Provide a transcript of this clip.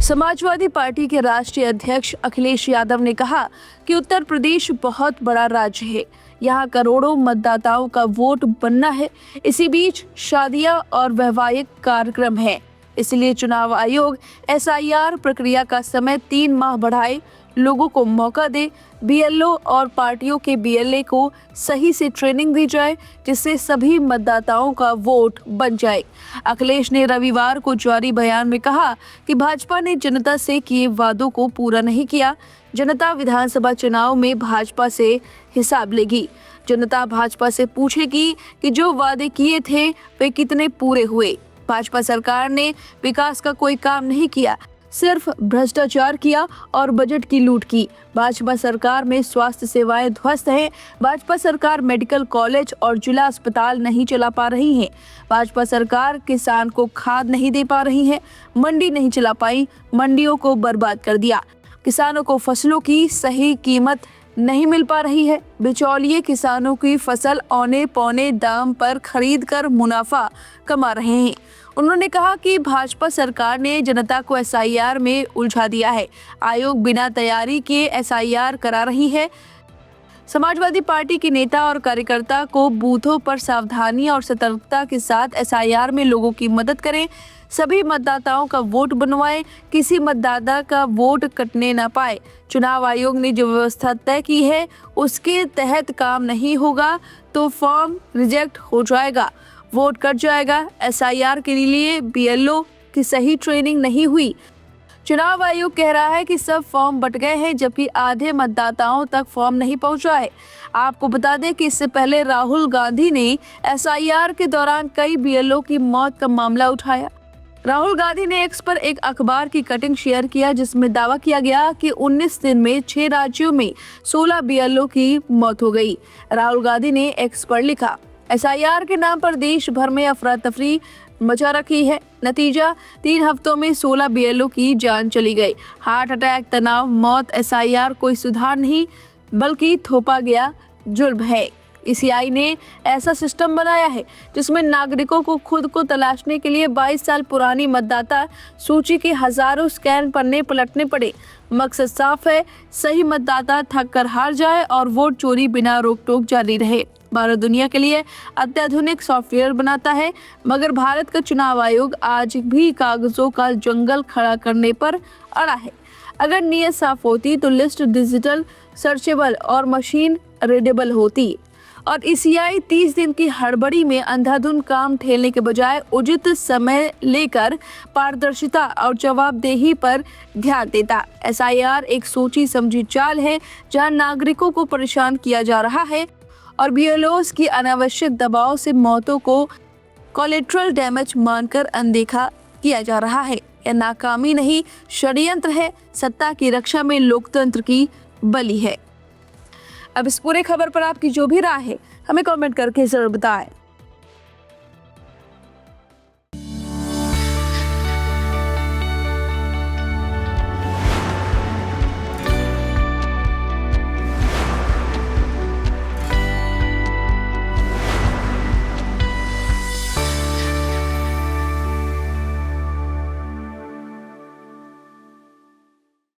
Samajwadi party के राष्ट्रीय अध्यक्ष अखिलेश यादव ने कहा कि उत्तर प्रदेश बहुत बड़ा राज्य है, यहाँ करोड़ों मतदाताओं का वोट बनना है। इसी बीच शादियां और वैवाहिक कार्यक्रम हैं, इसलिए चुनाव आयोग एसआईआर प्रक्रिया का समय 3 माह बढ़ाए, लोगों को मौका दे, बीएलओ और पार्टियों के बीएलए को सही से ट्रेनिंग दी जाए, जिससे सभी मतदाताओं का वोट बन जाए। अखिलेश ने रविवार को जारी बयान में कहा कि भाजपा ने जनता से किए वादों को पूरा नहीं किया। जनता विधानसभा चुनाव में भाजपा से हिसाब लेगी। जनता भाजपा से पूछेगी कि जो वादे किए थे वे कितने पूरे हुए। भाजपा सरकार ने विकास का कोई काम नहीं किया, सिर्फ भ्रष्टाचार किया और बजट की लूट की। भाजपा सरकार में स्वास्थ्य सेवाएं ध्वस्त हैं। भाजपा सरकार मेडिकल कॉलेज और जिला अस्पताल नहीं चला पा रही है। भाजपा सरकार किसान को खाद नहीं दे पा रही है, मंडी नहीं चला पाई, मंडियों को बर्बाद कर दिया। किसानों को फसलों की सही कीमत नहीं मिल पा रही है। बिचौलिए किसानों की फसल औने पौने दाम पर खरीद कर मुनाफा कमा रहे हैं। उन्होंने कहा कि भाजपा सरकार ने जनता को एसआईआर में उलझा दिया है। आयोग बिना तैयारी के एसआईआर करा रही है। समाजवादी पार्टी के नेता और कार्यकर्ता को बूथों पर सावधानी और सतर्कता के साथ एसआईआर में लोगों की मदद करें। सभी मतदाताओं का वोट बनवाएं, किसी मतदाता का वोट कटने न पाए। चुनाव आयोग ने जो व्यवस्था तय की है उसके तहत काम नहीं होगा तो फॉर्म रिजेक्ट हो जाएगा, वोट कट जाएगा। एसआईआर के लिए बीएलओ की सही ट्रेनिंग नहीं हुई। चुनाव आयोग कह रहा है कि सब फॉर्म बट गए हैं, जबकि आधे मतदाताओं तक फॉर्म नहीं पहुंचा है। आपको बता दें कि इससे पहले राहुल गांधी ने एसआईआर के दौरान कई बीएलओ की मौत का मामला उठाया। राहुल गांधी ने एक्स पर एक अखबार की कटिंग शेयर किया, जिसमें दावा किया गया कि 19 दिन में 6 राज्यों में 16 बीएलओ की मौत हो गई। राहुल गांधी ने एक्स पर लिखा, एसआईआर के नाम पर देश भर में अफरा तफरी मचा रखी है। नतीजा 3 हफ्तों में 16 बीएलओ की जान चली गई। हार्ट अटैक, तनाव, मौत। एसआईआर कोई सुधार नहीं बल्कि थोपा गया जुर्म है। ईसीआई ने ऐसा सिस्टम बनाया है जिसमें नागरिकों को खुद को तलाशने के लिए 22 साल पुरानी मतदाता सूची के हजारों स्कैन पन्ने पलटने पड़े। मकसद साफ है, सही मतदाता थक कर हार जाए और वोट चोरी बिना रोक टोक जारी रहे। भारत दुनिया के लिए अत्याधुनिक सॉफ्टवेयर बनाता है, मगर भारत का चुनाव आयोग आज भी कागजों का जंगल खड़ा करने पर अड़ा है। अगर नीयत साफ होती तो लिस्ट डिजिटल, सर्चेबल और मशीन रीडेबल होती। और ईसीआई 30 दिन की हड़बड़ी में अंधाधुंध काम ठेलने के बजाय उचित समय लेकर पारदर्शिता और जवाबदेही पर ध्यान देता। एसआईआर एक सोची समझी चाल है जहां नागरिकों को परेशान किया जा रहा है और बीएलओस की अनावश्यक दबाव से मौतों को कोलेट्रल डैमेज मानकर अनदेखा किया जा रहा है। यह नाकामी नहीं, षड्यंत्र है। सत्ता की रक्षा में लोकतंत्र की बलि है। अब इस पूरे खबर पर आपकी जो भी राय है हमें कमेंट करके जरूर बताएं।